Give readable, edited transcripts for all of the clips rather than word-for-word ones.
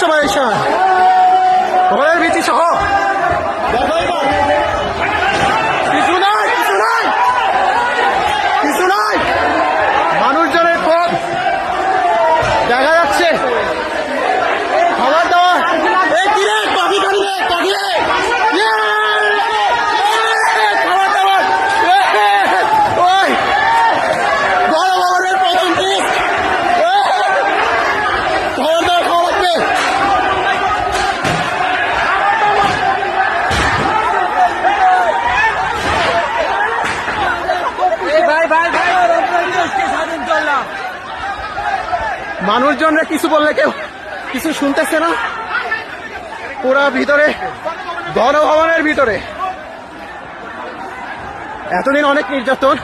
সবাই এসে ঘরের ভিত্তি সহ কিছু নাই, কিছু নাই, কিছু নাই, মানুষজনের পথ দেখা যাচ্ছে। খাবার দাবার খাবার দাবার ওই বড় বাবারের প্রথম পিস খাবার দাবার খাওয়া লাগবে। মানুষজনরা কিছু বললে কেউ কিছু শুনতেছে না। পুরা ভিতরে গণভবনের ভিতরে এতদিন অনেক নির্যাতন।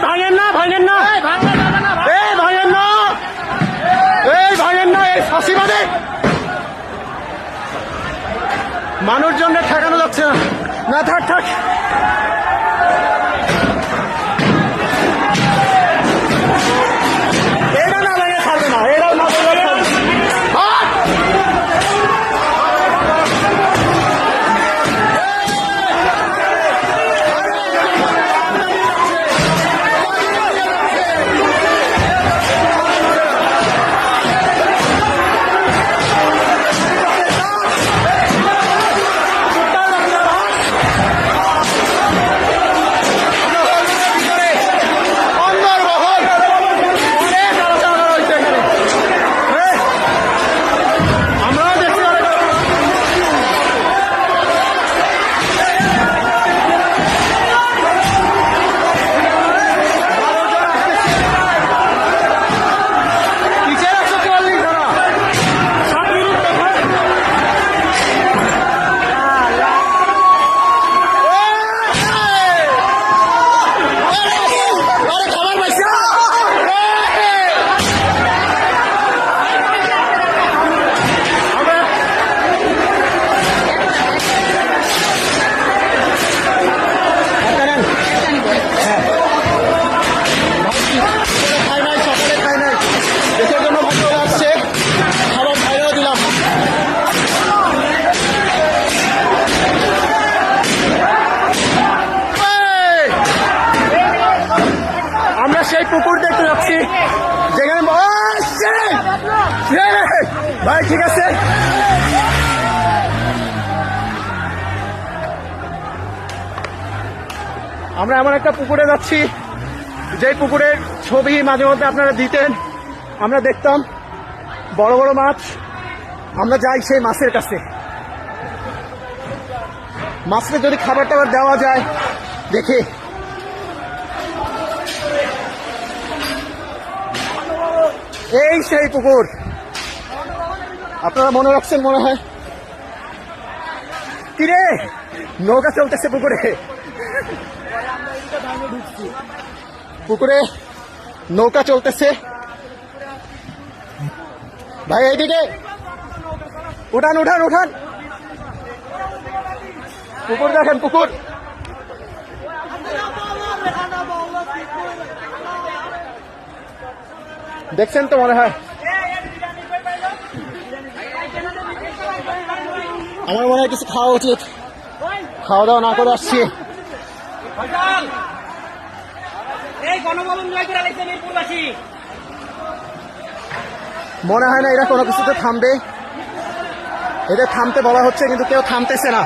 ভাঙেন না, ভাঙেন না, ভাঙেন না, ভাঙেন না, এই ফাঁসিবাদে মানুষজনরা ঠেকানো যাচ্ছে না। না থাক থাক, এরা না ভেঙে ছাড়বে না, এরাও না ভেঙে ছাড়বে। সেই পুকুর দেখতে যাচ্ছি যেখানে ভাই ঠিক আছে, আমরা এমন একটা পুকুরে যাচ্ছি যে পুকুরের ছবি মাঝে মধ্যে আপনারা দিতেন, আমরা দেখতাম বড় বড় মাছ। আমরা যাই সেই মাছের কাছে, মাছকে যদি খাবার টাবার দেওয়া যায় দেখে। এই সেই পুকুর, আপনারা মনে রাখছেন মনে হয়। কিরে নৌকা চলতেছে পুকুরে, পুকুরে নৌকা চলতেছে। ভাই এইদিকে উঠান উঠান উঠান, পুকুর দেখেন, পুকুর দেখছেন তো মনে হয়। আমার মনে হয় কিছু খাওয়া উচিত, খাওয়া দাওয়া না করে আসছি। মনে হয় না এরা কোনো কিছুতে থামবে, এদের থামতে বলা হচ্ছে কিন্তু কেউ থামতেছে না।